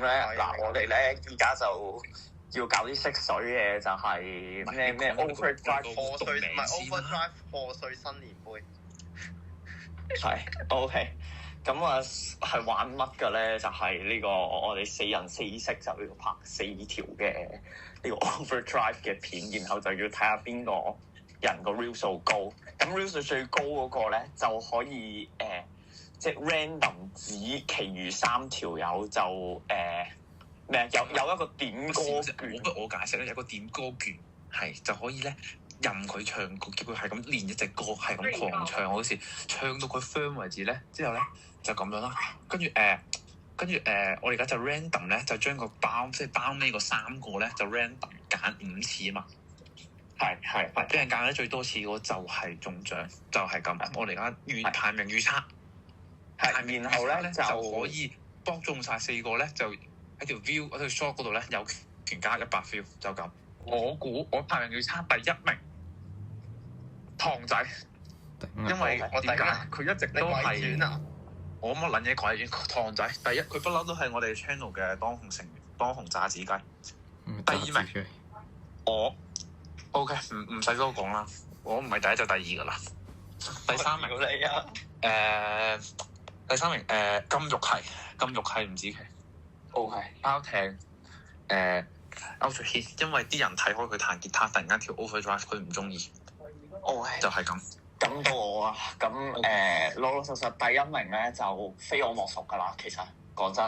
咧，嗱我哋咧依家就要搞啲識水嘅，就係咩 overdrive 賀歲唔係 overdrive 賀歲新年杯。係 OK。咁啊，係玩乜嘅咧？就係呢個我哋4人4色就要拍4條嘅呢個 overdrive 嘅片，然後就要睇下邊個人個 view 數高。咁 view 數最高嗰個咧就可以即係 random 指，其餘3條友就咩有一個點歌券。我解釋咧，有個點歌券係就可以咧。任佢唱歌，叫佢係咁練一隻歌，係咁狂唱，好似唱到佢 firm 為止咧。之後咧就咁樣啦。跟住我哋而家就 random 咧，就將個包即係包尾個3個咧，就 random 揀5次啊嘛。係，俾人揀得最多次嗰個就係中獎，就係咁。我哋而家排名預測，然後咧就可以幫中晒4個咧，就喺條 view 嗰條 shot 嗰度咧有權加100 view，就咁。我估我排名預測第1名唐仔，因為點解佢一直都係我乜撚嘢鬼唐仔第一，佢不嬲都係我哋 channel 嘅當紅成員，當紅炸子雞。第2名我 OK， 唔使多講啦，我唔係第一就第2噶啦。第3名你啊，第3名金玉係唔止期 OK 包艇Ultra Hit， 因為啲人睇開佢彈吉他，突然間跳 overdrive， 佢唔中意，就係咁。咁到我啊，咁老老實實第1名咧就非我莫屬噶啦。其實講真，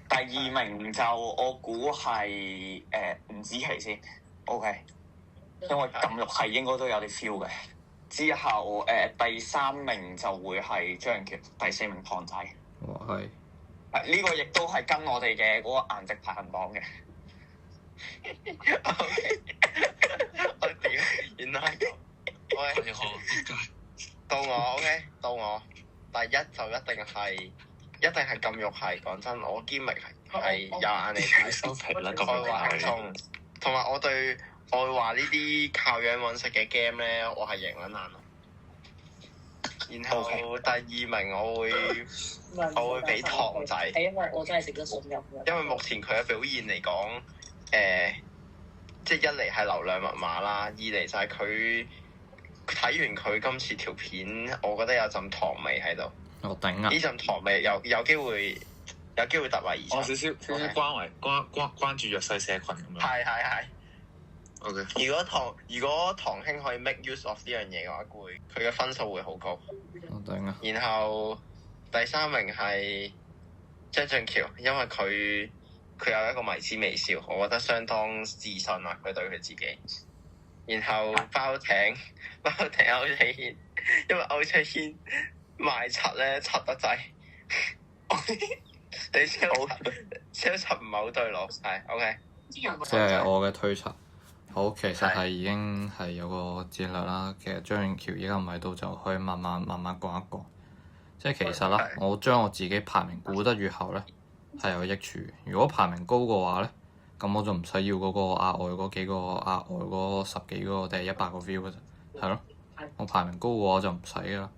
第2名就我估係吳子琪先 OK， 因為金玉係應該都有啲 feel 嘅。之後第3名就會係張橋，第4名唐仔。哇係，呢個亦都係跟我哋嘅嗰個顏值排行榜嘅。OK， 我屌，原來喂，到我 OK， 到我第1就一定係禁欲係。講真，我堅明係有眼嚟睇，收皮啦，咁愛話輕鬆，同埋我對愛話呢啲靠樣揾食嘅 game 咧，我係贏撚硬。然後第2名我會俾唐仔，係因為我真係食得信任嘅。因為目前佢嘅表現嚟講，即係一嚟係流量密碼啦，二嚟就係佢睇完佢今次條片，我覺得有陣糖味喺度。我頂啊！呢陣糖味有機會突圍而出。我少少關注弱勢社群咁樣。係。OK。如果唐兄可以 make use of 呢樣嘢嘅話，佢嘅分數會好高。我頂啊！然後第3名係張俊橋，因為佢有一個迷之微笑，我覺得相當自信啊！佢對佢自己。然後包艇歐卓軒，因為歐卓軒賣柒咧柒得滯，你超柒唔係好對路，係 OK。即係我嘅推測。好，其實係已經係有個戰略啦。其實張遠橋依家唔喺度，就可以慢慢講一講。即係其實啦，我將我自己排名估得越後咧，係有益處。如果排名高嘅話咧，咁我就唔使要嗰個額外嗰幾個10幾個定係100個 view 嘅啫，係咯。我排名高嘅話我就唔使噶啦。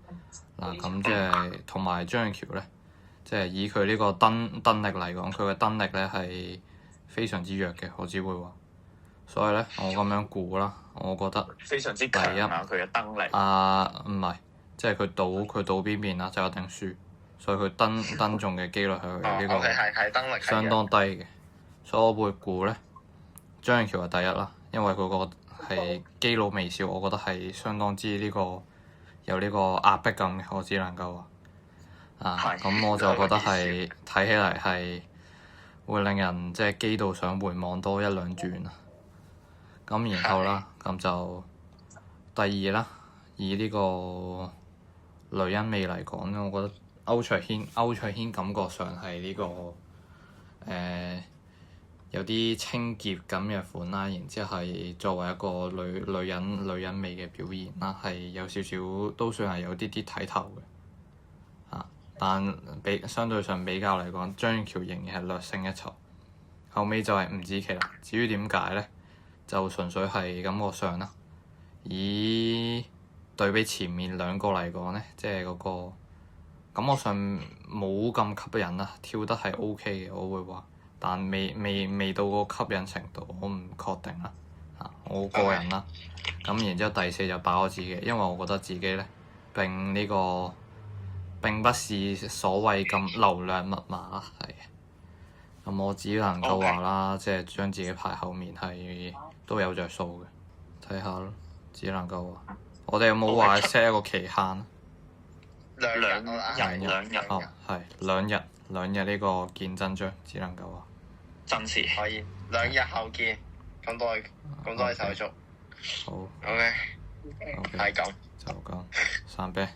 嗱，咁即係同埋張遠橋咧，即係以佢呢個燈力嚟講，佢嘅燈力咧係非常之弱嘅，我只會話。所以咧，我咁樣估啦，我覺得非常之強啊！佢嘅燈力唔係，即係佢賭邊邊啦，就一定輸。所以佢燈中嘅機率係呢個燈力相當低嘅。所以我會估咧，張遠橋係第1啦，因為佢個係基佬微笑，我覺得係相當之呢個有呢個壓迫感嘅，我只能夠話咁我就覺得係睇起嚟係會令人即係基到想回望多1-2轉啊！咁然後啦，咁就第2啦，以呢個女人味嚟講咧，我覺得歐卓軒感覺上係呢個有啲清潔咁嘅款啦，然之後係作為一個女人味嘅表現啦，係有少少都算係有啲睇頭嘅，但相對上比較嚟講，張遠橋仍然係略勝一籌。後尾就係吳子琪啦。至於點解咧，就純粹係感覺上啦，以對比前面2個嚟講咧，即係嗰個感覺上冇咁吸引啦，跳得係 OK 嘅，我會話但未到個吸引程度，我唔確定啦。我個人啦。咁然之後第4就爆我自己，因為我覺得自己咧並不是所謂咁流量密碼啦，係。咁我只能夠話啦，即係將自己排後面係都有着數嘅，睇下咯，只能夠話。我哋有冇話 set 一個期限？兩日哦，係兩日呢個見真章，只能夠話。真事可以2日後見，咁多係手續。好。OK，係咁。就咁，散啤。